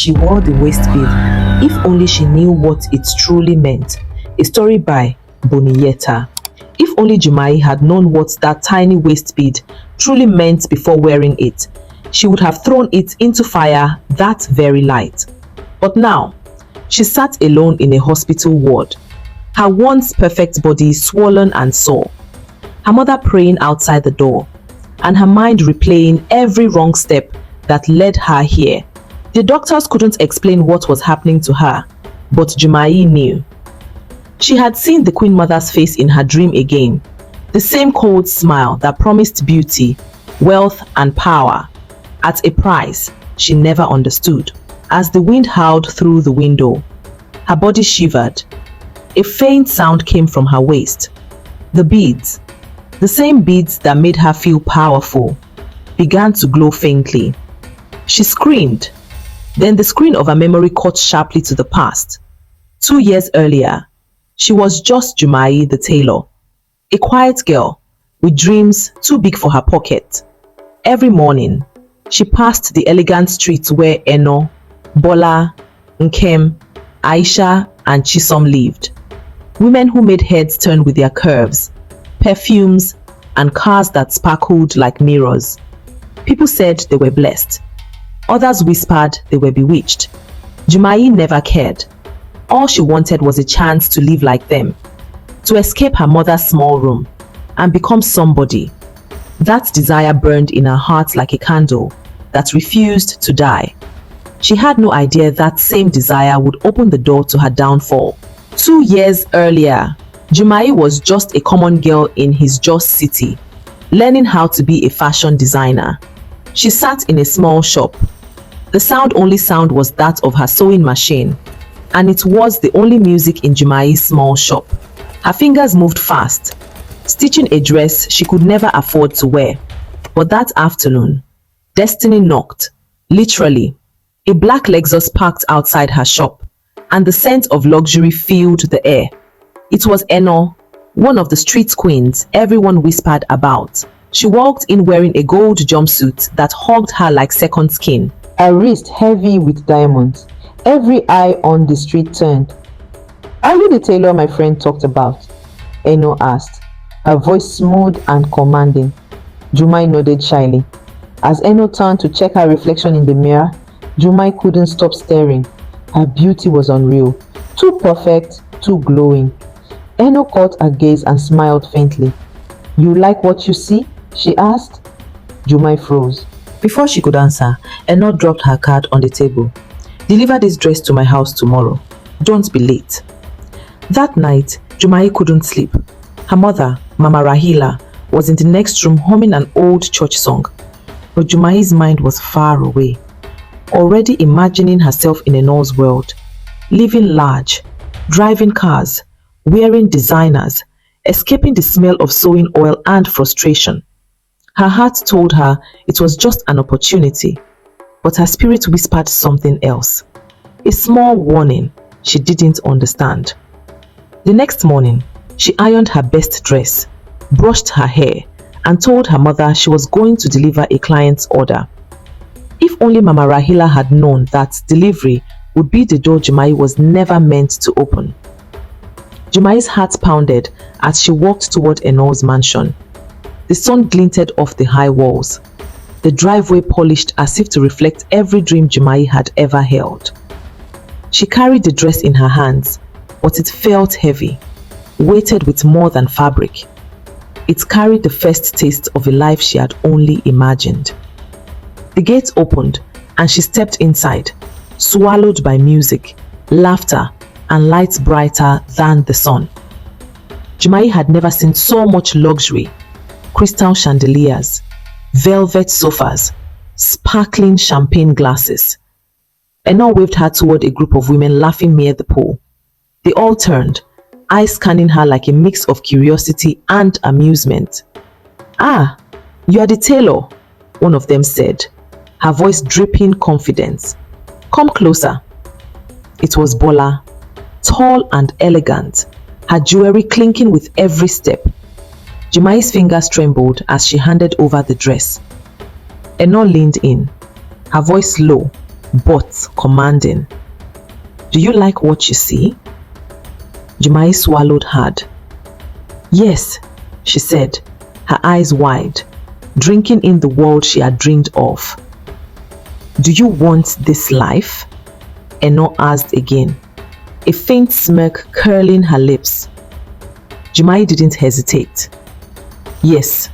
She wore the waist bead. If only she knew what it truly meant. A story by Bonietta. If only Jummai had known what that tiny waist bead truly meant before wearing it, she would have thrown it into fire that very night. But now, she sat alone in a hospital ward, her once perfect body swollen and sore, her mother praying outside the door, and her mind replaying every wrong step that led her here. The doctors couldn't explain what was happening to her, but Jummai knew. She had seen the Queen Mother's face in her dream again, the same cold smile that promised beauty, wealth, and power, at a price she never understood. As the wind howled through the window, her body shivered. A faint sound came from her waist. The beads, the same beads that made her feel powerful, began to glow faintly. She screamed. Then the screen of her memory cut sharply to the past. 2 years earlier, she was just Jummai the tailor, a quiet girl with dreams too big for her pocket. Every morning, she passed the elegant streets where Eno, Bola, Nkem, Aisha, and Chisom lived. Women who made heads turn with their curves, perfumes, and cars that sparkled like mirrors. People said they were blessed. Others whispered they were bewitched. Jummai never cared. All she wanted was a chance to live like them, to escape her mother's small room and become somebody. That desire burned in her heart like a candle that refused to die. She had no idea that same desire would open the door to her downfall. 2 years earlier, Jummai was just a common girl in his just city, learning how to be a fashion designer. She sat in a small shop. The only sound was that of her sewing machine, and it was the only music in Jummai's small shop. Her fingers moved fast, stitching a dress she could never afford to wear. But that afternoon, destiny knocked, literally. A black Lexus parked outside her shop, and the scent of luxury filled the air. It was Eno, one of the street queens everyone whispered about. She walked in wearing a gold jumpsuit that hugged her like second skin. Her wrist heavy with diamonds. Every eye on the street turned. "Are you the tailor my friend talked about?" Eno asked, her voice smooth and commanding. Jummai nodded shyly. As Eno turned to check her reflection in the mirror, Jummai couldn't stop staring. Her beauty was unreal, too perfect, too glowing. Eno caught her gaze and smiled faintly. "You like what you see?" she asked. Jummai froze. Before she could answer, Eno dropped her card on the table. "Deliver this dress to my house tomorrow. Don't be late." That night, Jummai couldn't sleep. Her mother, Mama Rahila, was in the next room humming an old church song. But Jummai's mind was far away, already imagining herself in Eno's world, living large, driving cars, wearing designers, escaping the smell of sewing oil and frustration. Her heart told her it was just an opportunity, but her spirit whispered something else, a small warning she didn't understand. The next morning, she ironed her best dress, brushed her hair, and told her mother she was going to deliver a client's order. If only Mama Rahila had known that delivery would be the door Jummai was never meant to open. Jummai's heart pounded as she walked toward Eno's mansion. The sun glinted off the high walls, the driveway polished as if to reflect every dream Jummai had ever held. She carried the dress in her hands, but it felt heavy, weighted with more than fabric. It carried the first taste of a life she had only imagined. The gate opened and she stepped inside, swallowed by music, laughter, and lights brighter than the sun. Jummai had never seen so much luxury: crystal chandeliers, velvet sofas, sparkling champagne glasses. Eno waved her toward a group of women laughing near the pool. They all turned, eyes scanning her like a mix of curiosity and amusement. "Ah, you are the tailor," one of them said, her voice dripping confidence. "Come closer." It was Bola, tall and elegant, her jewelry clinking with every step. Jummai's fingers trembled as she handed over the dress. Eno leaned in, her voice low, but commanding. Do you like what you see? Jummai swallowed hard. Yes, she said, her eyes wide, drinking in the world she had dreamed of. Do you want this life? Eno asked again, a faint smirk curling her lips. Jummai didn't hesitate. Yes,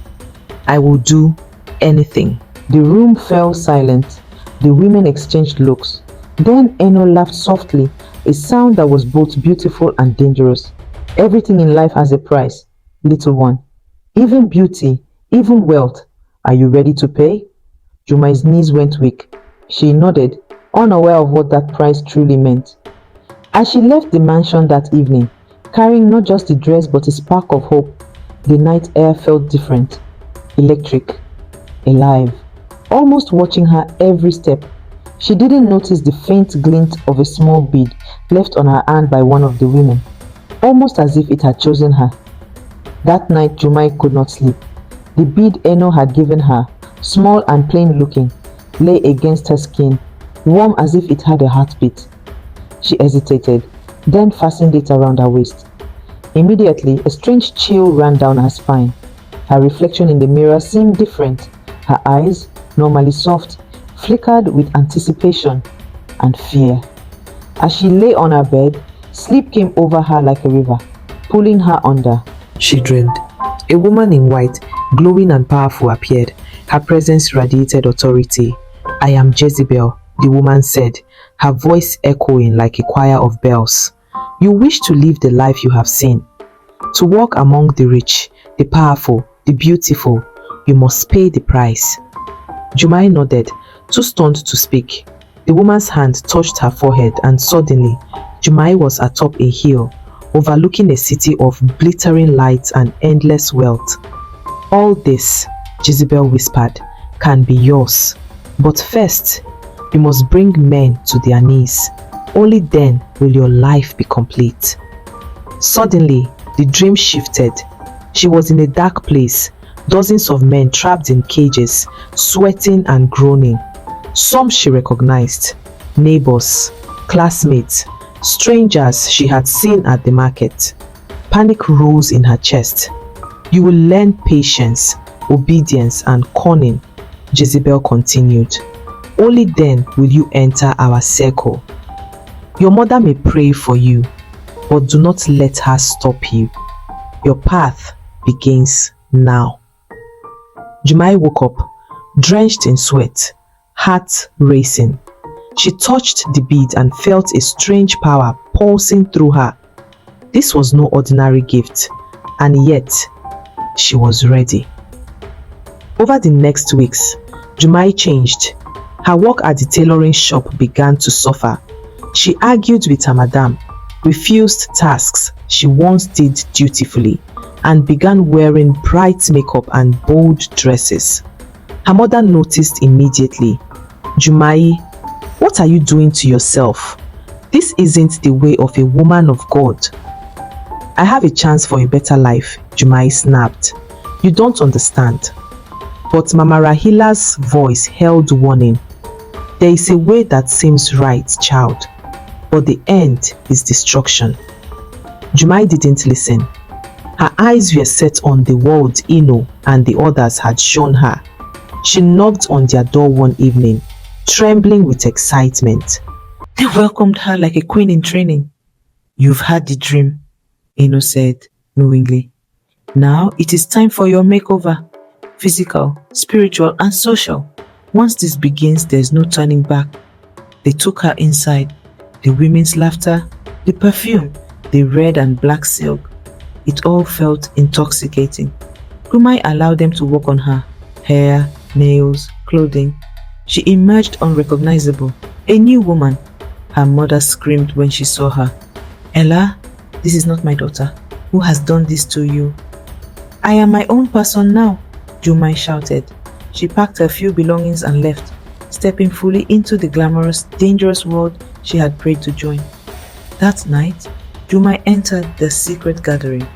I will do anything. The room fell silent. The women exchanged looks. Then Eno laughed softly, a sound that was both beautiful and dangerous. Everything in life has a price, little one. Even beauty, even wealth. Are you ready to pay? Jummai's knees went weak. She nodded, unaware of what that price truly meant. As she left the mansion that evening, carrying not just the dress but a spark of hope, the night air felt different, electric, alive, almost watching her every step. She didn't notice the faint glint of a small bead left on her hand by one of the women, almost as if it had chosen her. That night Jummai could not sleep. The bead Eno had given her, small and plain looking, lay against her skin, warm as if it had a heartbeat. She hesitated, then fastened it around her waist. Immediately, a strange chill ran down her spine. Her reflection in the mirror seemed different. Her eyes, normally soft, flickered with anticipation and fear. As she lay on her bed, sleep came over her like a river, pulling her under. She dreamed. A woman in white, glowing and powerful, appeared. Her presence radiated authority. I am Jezebel, the woman said, her voice echoing like a choir of bells. You wish to live the life you have seen. To walk among the rich, the powerful, the beautiful, you must pay the price. Jummai nodded, too stunned to speak. The woman's hand touched her forehead and suddenly, Jummai was atop a hill, overlooking a city of glittering lights and endless wealth. All this, Jezebel whispered, can be yours. But first, you must bring men to their knees. Only then will your life be complete. Suddenly, the dream shifted. She was in a dark place, dozens of men trapped in cages, sweating and groaning. Some she recognized, neighbors, classmates, strangers she had seen at the market. Panic rose in her chest. You will learn patience, obedience and cunning, Jezebel continued. Only then will you enter our circle. Your mother may pray for you, but do not let her stop you. Your path begins now. Jummai woke up, drenched in sweat, heart racing. She touched the bead and felt a strange power pulsing through her. This was no ordinary gift, and yet she was ready. Over the next weeks, Jummai changed. Her work at the tailoring shop began to suffer. She argued with her madam, refused tasks she once did dutifully, and began wearing bright makeup and bold dresses. Her mother noticed immediately. Jummai, what are you doing to yourself? This isn't the way of a woman of God. I have a chance for a better life, Jummai snapped. You don't understand. But Mama Rahila's voice held warning. There is a way that seems right, child, but the end is destruction. Jummai didn't listen. Her eyes were set on the world Eno and the others had shown her. She knocked on their door one evening, trembling with excitement. They welcomed her like a queen in training. You've had the dream, Eno said knowingly. Now it is time for your makeover. Physical, spiritual and social. Once this begins, there's no turning back. They took her inside. The women's laughter, the perfume, the red and black silk. It all felt intoxicating. Jummai allowed them to work on her. Hair, nails, clothing. She emerged unrecognizable, a new woman. Her mother screamed when she saw her. Ella, this is not my daughter. Who has done this to you? I am my own person now, Jummai shouted. She packed her few belongings and left, stepping fully into the glamorous, dangerous world she had prayed to join. That night, Jummai entered the secret gathering.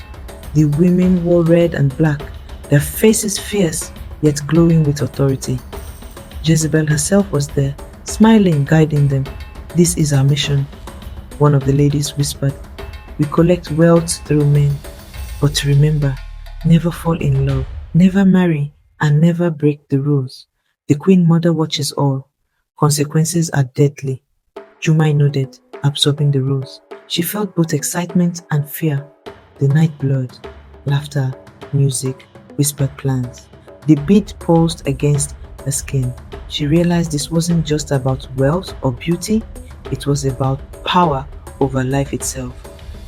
The women wore red and black, their faces fierce, yet glowing with authority. Jezebel herself was there, smiling, guiding them. "This is our mission," one of the ladies whispered. "We collect wealth through men. But remember, never fall in love, never marry, and never break the rules. The Queen Mother watches all. Consequences are deadly." Jummai nodded, absorbing the rules. She felt both excitement and fear. The night blurred. Laughter, music, whispered plans. The bead pulsed against her skin. She realized this wasn't just about wealth or beauty, it was about power over life itself,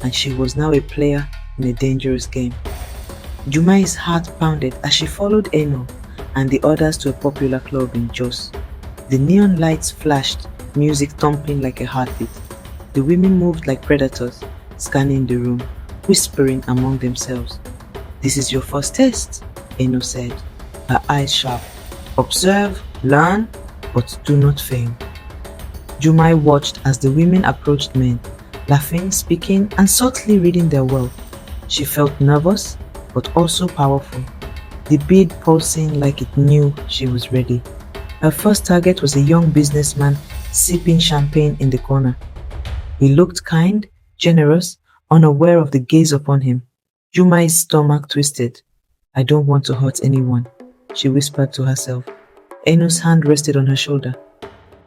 and she was now a player in a dangerous game. Jummai's heart pounded as she followed Eno and the others to a popular club in Jos. The neon lights flashed, music thumping like a heartbeat. The women moved like predators, scanning the room, whispering among themselves. "This is your first test," Eno said, her eyes sharp. "Observe, learn, but do not fail." Jummai watched as the women approached men, laughing, speaking, and subtly reading their wealth. She felt nervous, but also powerful, the bead pulsing like it knew she was ready. Her first target was a young businessman sipping champagne in the corner. He looked kind, generous, unaware of the gaze upon him. Jummai's stomach twisted. "I don't want to hurt anyone," she whispered to herself. Eno's hand rested on her shoulder.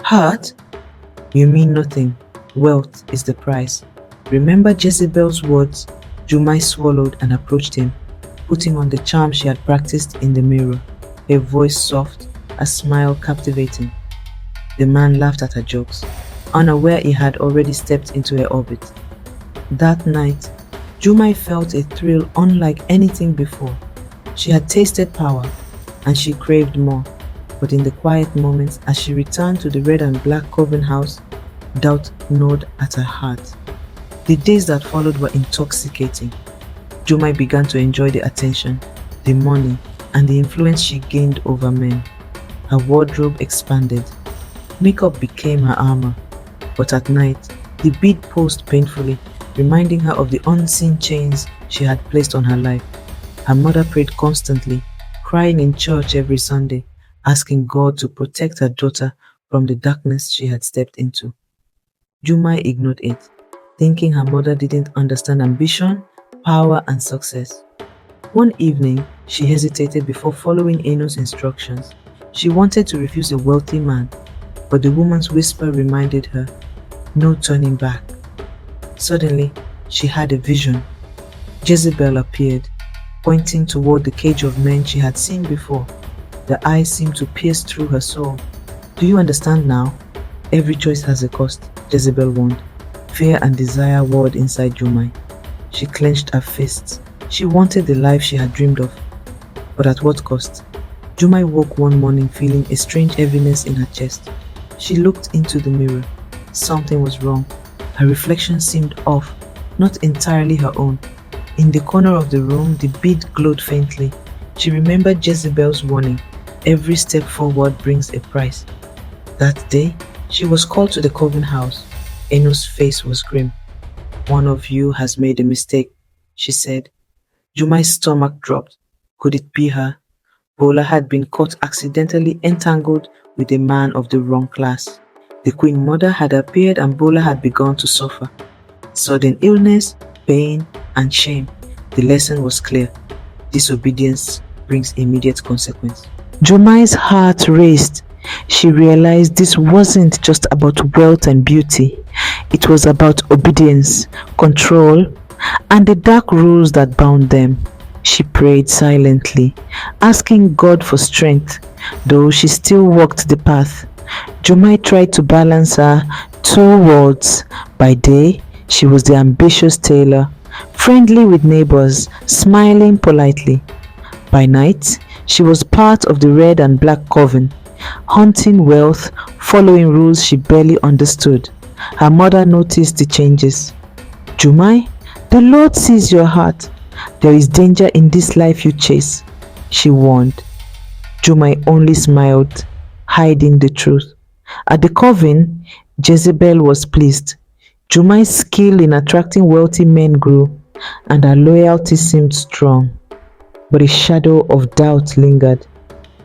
"Hurt? You mean nothing. Wealth is the price. Remember Jezebel's words?" Jummai swallowed and approached him, putting on the charm she had practiced in the mirror, her voice soft, a smile captivating. The man laughed at her jokes, unaware he had already stepped into her orbit. That night, Jummai felt a thrill unlike anything before. She had tasted power, and she craved more. But in the quiet moments as she returned to the red and black coven house, doubt gnawed at her heart. The days that followed were intoxicating. Jummai began to enjoy the attention, the money, and the influence she gained over men. Her wardrobe expanded. Makeup became her armor. But at night, the bead pulsed painfully, reminding her of the unseen chains she had placed on her life. Her mother prayed constantly, crying in church every Sunday, asking God to protect her daughter from the darkness she had stepped into. Jummai ignored it, thinking her mother didn't understand ambition, power, and success. One evening, she hesitated before following Eno's instructions. She wanted to refuse a wealthy man, but the woman's whisper reminded her, "No turning back." Suddenly, she had a vision. Jezebel appeared, pointing toward the cage of men she had seen before. The eyes seemed to pierce through her soul. "Do you understand now? Every choice has a cost," Jezebel warned. Fear and desire warred inside Jummai. She clenched her fists. She wanted the life she had dreamed of. But at what cost? Jummai woke one morning feeling a strange heaviness in her chest. She looked into the mirror. Something was wrong. Her reflection seemed off, not entirely her own. In the corner of the room, the bead glowed faintly. She remembered Jezebel's warning, "Every step forward brings a price." That day, she was called to the coven house. Eno's face was grim. "One of you has made a mistake," she said. Jummai's stomach dropped. Could it be her? Bola had been caught accidentally entangled with a man of the wrong class. The Queen Mother had appeared and Bola had begun to suffer. Sudden illness, pain, and shame. The lesson was clear. Disobedience brings immediate consequence. Jummai's heart raced. She realized this wasn't just about wealth and beauty. It was about obedience, control, and the dark rules that bound them. She prayed silently, asking God for strength, though she still walked the path. Jummai tried to balance her two worlds. By day, she was the ambitious tailor, friendly with neighbors, smiling politely. By night, she was part of the red and black coven, hunting wealth, following rules she barely understood. Her mother noticed the changes. "Jummai, the Lord sees your heart. There is danger in this life you chase," she warned. Jummai only smiled, hiding the truth. At the coven, Jezebel was pleased. Jummai's skill in attracting wealthy men grew, and her loyalty seemed strong. But a shadow of doubt lingered.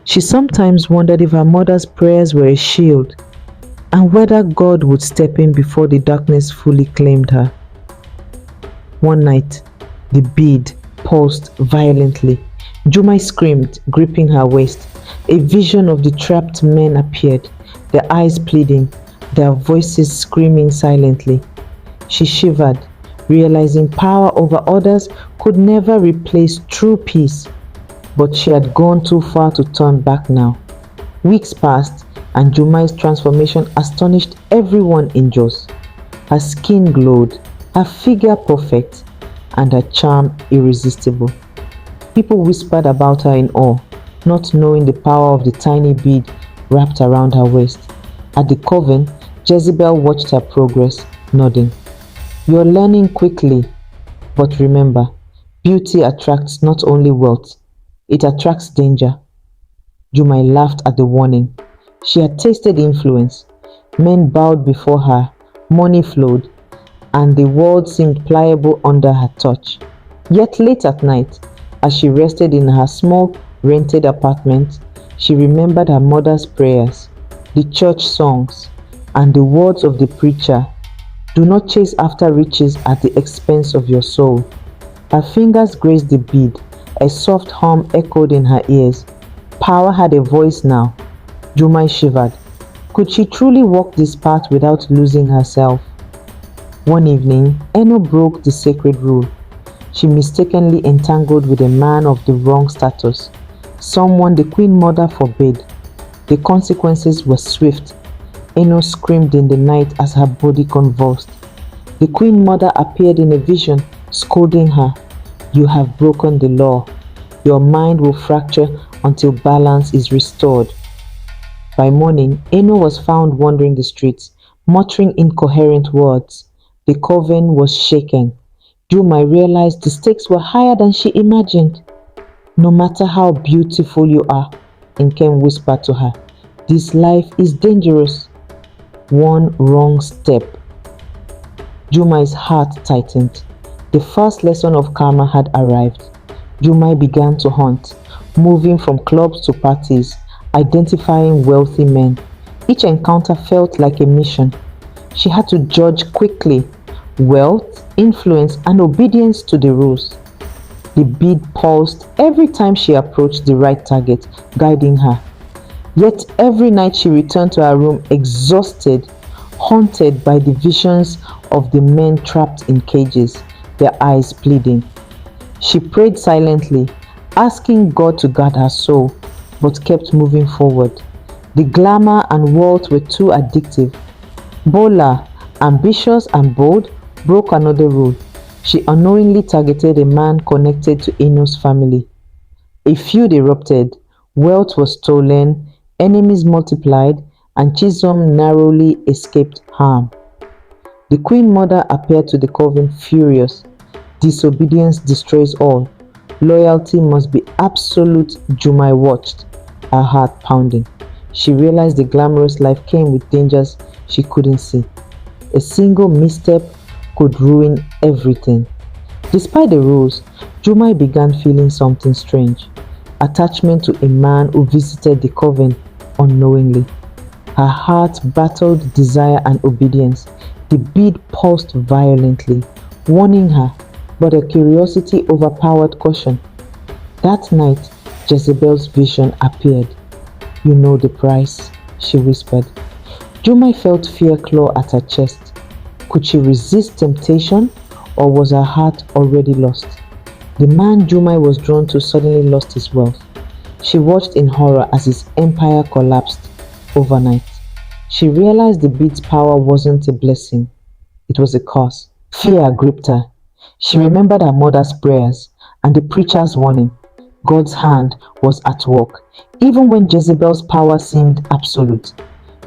She sometimes wondered if her mother's prayers were a shield. and whether God would step in before the darkness fully claimed her. One night, the bead pulsed violently. Jummai screamed, gripping her waist. A vision of the trapped men appeared, their eyes pleading, their voices screaming silently. She shivered, realizing power over others could never replace true peace. But she had gone too far to turn back now. Weeks passed, and Jummai's transformation astonished everyone in Jos. Her skin glowed, her figure perfect, and her charm irresistible. People whispered about her in awe, not knowing the power of the tiny bead wrapped around her waist. At the coven, Jezebel watched her progress, nodding. "You're learning quickly, but remember, beauty attracts not only wealth, it attracts danger." Jummai laughed at the warning. She had tasted influence. Men bowed before her, money flowed, and the world seemed pliable under her touch. Yet late at night, as she rested in her small rented apartment, she remembered her mother's prayers, the church songs, and the words of the preacher, "Do not chase after riches at the expense of your soul." Her fingers grazed the bead. A soft hum echoed in her ears. Power had a voice now. Jummai shivered. Could she truly walk this path without losing herself? One evening, Eno broke the sacred rule. She mistakenly entangled with a man of the wrong status, someone the Queen Mother forbade. The consequences were swift. Eno screamed in the night as her body convulsed. The Queen Mother appeared in a vision, scolding her. "You have broken the law. Your mind will fracture until balance is restored." By morning, Eno was found wandering the streets, muttering incoherent words. The coven was shaken. Jummai realized the stakes were higher than she imagined. "No matter how beautiful you are," Nkem whispered to her, "this life is dangerous. One wrong step." Jummai's heart tightened. The first lesson of karma had arrived. Jummai began to hunt, moving from clubs to parties, identifying wealthy men. Each encounter felt like a mission. She had to judge quickly: wealth, influence, and obedience to the rules. The bead pulsed every time she approached the right target, guiding her. Yet every night she returned to her room exhausted, haunted by the visions of the men trapped in cages, their eyes pleading. She prayed silently, asking God to guard her soul, but kept moving forward. The glamour and wealth were too addictive. Bola, ambitious and bold, broke another rule. She unknowingly targeted a man connected to Eno's family. A feud erupted, wealth was stolen, enemies multiplied, and Chisom narrowly escaped harm. The Queen Mother appeared to the coven furious. "Disobedience destroys all. Loyalty must be absolute." Jummai watched, her heart pounding. She realized the glamorous life came with dangers she couldn't see. A single misstep could ruin everything. Despite the rules, Jummai began feeling something strange. Attachment to a man who visited the coven unknowingly. Her heart battled desire and obedience. The bead pulsed violently, warning her, but her curiosity overpowered caution. That night, Jezebel's vision appeared. "You know the price," she whispered. Jummai felt fear claw at her chest. Could she resist temptation, or was her heart already lost? The man Jummai was drawn to suddenly lost his wealth. She watched in horror as his empire collapsed overnight. She realized the bead's power wasn't a blessing, it was a curse. Fear gripped her. She remembered her mother's prayers and the preacher's warning. God's hand was at work, even when Jezebel's power seemed absolute.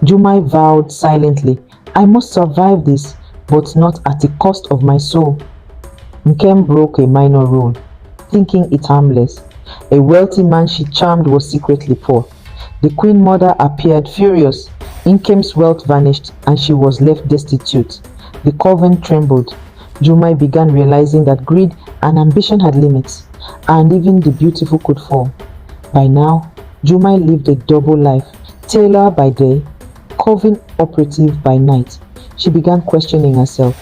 Jummai vowed silently, "I must survive this, but not at the cost of my soul." Nkem broke a minor rule, thinking it harmless. A wealthy man she charmed was secretly poor. The Queen Mother appeared furious. Nkem's wealth vanished and she was left destitute. The coven trembled. Jummai began realizing that greed and ambition had limits, and even the beautiful could fall. By now, Jummai lived a double life, tailor by day, coven operative by night, she began questioning herself.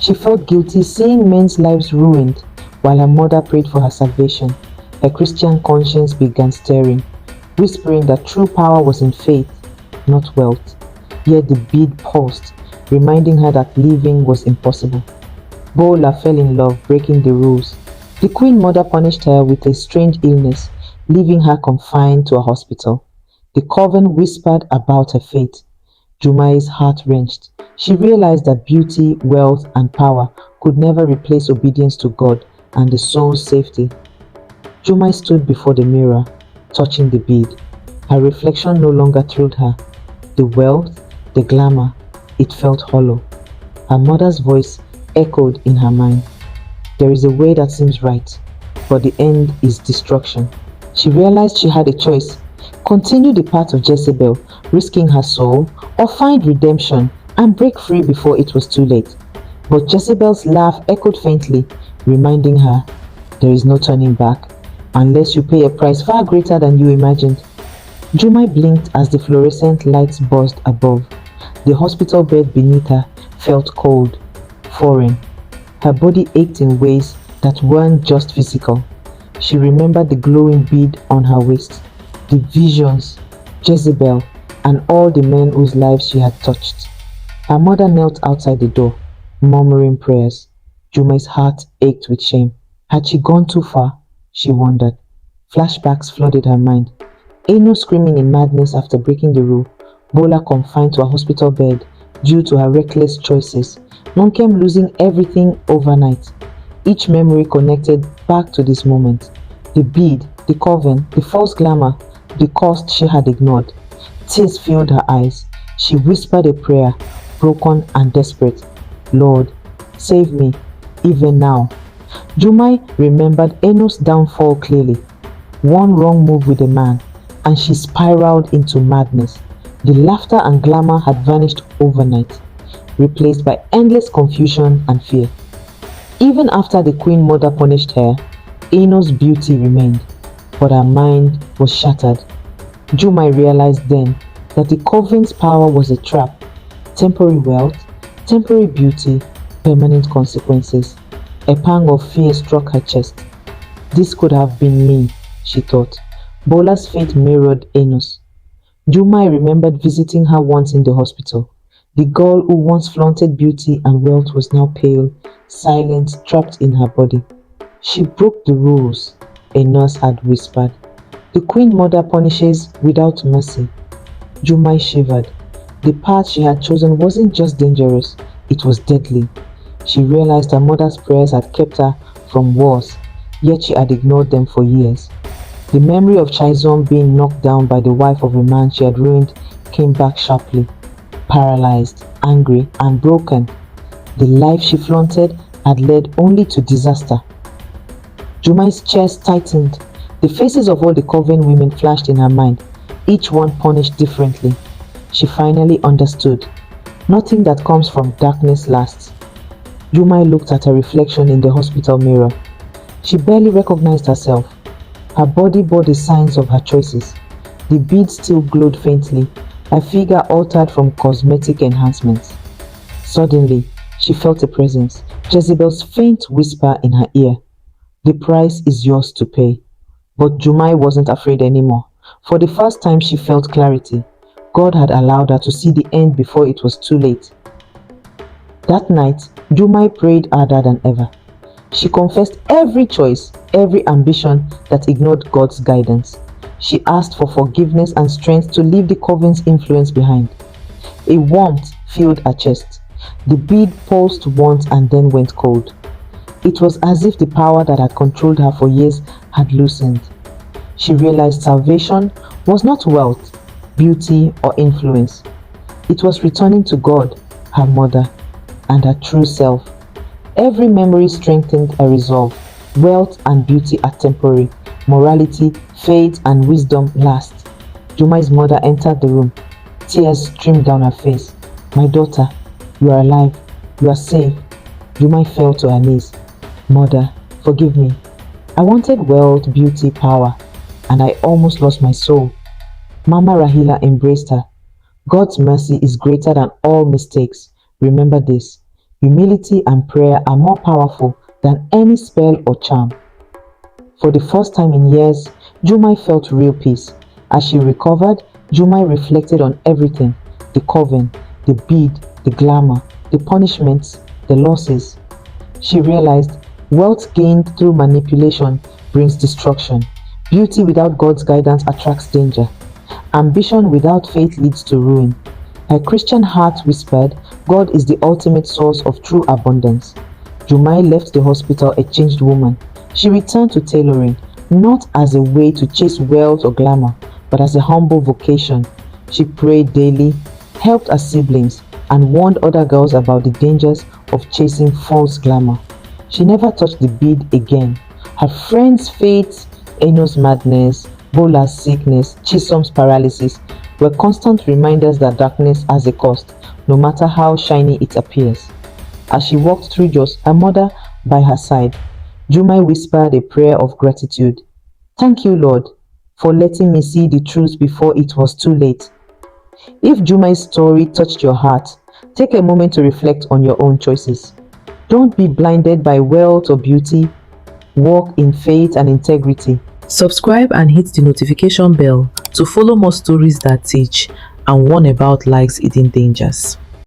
She felt guilty seeing men's lives ruined while her mother prayed for her salvation. Her Christian conscience began stirring, whispering that true power was in faith, not wealth. Yet the bead paused, reminding her that living was impossible. Bola fell in love, breaking the rules. The Queen Mother punished her with a strange illness, leaving her confined to a hospital. The coven whispered about her fate. Jummai's heart wrenched. She realized that beauty, wealth, and power could never replace obedience to God and the soul's safety. Jummai stood before the mirror, touching the bead. Her reflection no longer thrilled her. The wealth, the glamour, it felt hollow. Her mother's voice echoed in her mind. There is a way that seems right, but the end is destruction. She realized she had a choice: continue the path of Jezebel, risking her soul, or find redemption and break free before it was too late. But Jezebel's laugh echoed faintly, reminding her, there is no turning back, unless you pay a price far greater than you imagined. Jummai blinked as the fluorescent lights buzzed above. The hospital bed beneath her felt cold, foreign. Her body ached in ways that weren't just physical. She remembered the glowing bead on her waist, the visions, Jezebel, and all the men whose lives she had touched. Her mother knelt outside the door, murmuring prayers. Jummai's heart ached with shame. Had she gone too far? She wondered. Flashbacks flooded her mind. Eno screaming in madness after breaking the rule, Bola confined to a hospital bed due to her reckless choices, Nonkem losing everything overnight. Each memory connected back to this moment. The bead, the coven, the false glamour, the cost she had ignored. Tears filled her eyes. She whispered a prayer, broken and desperate. Lord, save me, even now. Jummai remembered Eno's downfall clearly. One wrong move with a man, and she spiraled into madness. The laughter and glamour had vanished overnight, replaced by endless confusion and fear. Even after the Queen Mother punished her, Eno's beauty remained, but her mind was shattered. Jummai realized then that the coven's power was a trap. Temporary wealth, temporary beauty, permanent consequences. A pang of fear struck her chest. This could have been me, she thought. Bola's fate mirrored Eno's. Jummai remembered visiting her once in the hospital. The girl who once flaunted beauty and wealth was now pale, silent, trapped in her body. She broke the rules, a nurse had whispered. The Queen Mother punishes without mercy. Jummai shivered. The path she had chosen wasn't just dangerous, it was deadly. She realized her mother's prayers had kept her from wars, yet she had ignored them for years. The memory of Chaizong being knocked down by the wife of a man she had ruined came back sharply. Paralyzed, angry, and broken, the life she flaunted had led only to disaster. Jummai's chest tightened. The faces of all the coven women flashed in her mind, each one punished differently. She finally understood. Nothing that comes from darkness lasts. Jummai looked at her reflection in the hospital mirror. She barely recognized herself. Her body bore the signs of her choices. The bead still glowed faintly, her figure altered from cosmetic enhancements. Suddenly, she felt a presence, Jezebel's faint whisper in her ear. The price is yours to pay. But Jummai wasn't afraid anymore. For the first time she felt clarity. God had allowed her to see the end before it was too late. That night, Jummai prayed harder than ever. She confessed every choice, every ambition that ignored God's guidance. She asked for forgiveness and strength to leave the coven's influence behind. A warmth filled her chest. The bead pulsed once and then went cold. It was as if the power that had controlled her for years had loosened. She realized salvation was not wealth, beauty, or influence. It was returning to God, her mother, and her true self. Every memory strengthened her resolve. Wealth and beauty are temporary. Morality, faith, and wisdom last. Jummai's mother entered the room. Tears streamed down her face. My daughter, you are alive. You are safe. Jummai fell to her knees. Mother, forgive me. I wanted wealth, beauty, power, and I almost lost my soul. Mama Rahila embraced her. God's mercy is greater than all mistakes. Remember this. Humility and prayer are more powerful than any spell or charm. For the first time in years, Jummai felt real peace. As she recovered, Jummai reflected on everything: the coven, the bead, the glamour, the punishments, the losses. She realized wealth gained through manipulation brings destruction. Beauty without God's guidance attracts danger. Ambition without faith leads to ruin. Her Christian heart whispered, God is the ultimate source of true abundance. Jummai left the hospital a changed woman. She returned to tailoring, not as a way to chase wealth or glamour, but as a humble vocation. She prayed daily, helped her siblings, and warned other girls about the dangers of chasing false glamour. She never touched the bead again. Her friends' fates, Eno's madness, Bola's sickness, Chisholm's paralysis were constant reminders that darkness has a cost, no matter how shiny it appears. As she walked through Jos, her mother by her side, Jummai whispered a prayer of gratitude. Thank you, Lord, for letting me see the truth before it was too late. If Jummai's story touched your heart, take a moment to reflect on your own choices. Don't be blinded by wealth or beauty. Walk in faith and integrity. Subscribe and hit the notification bell to follow more stories that teach and warn about life's hidden dangers.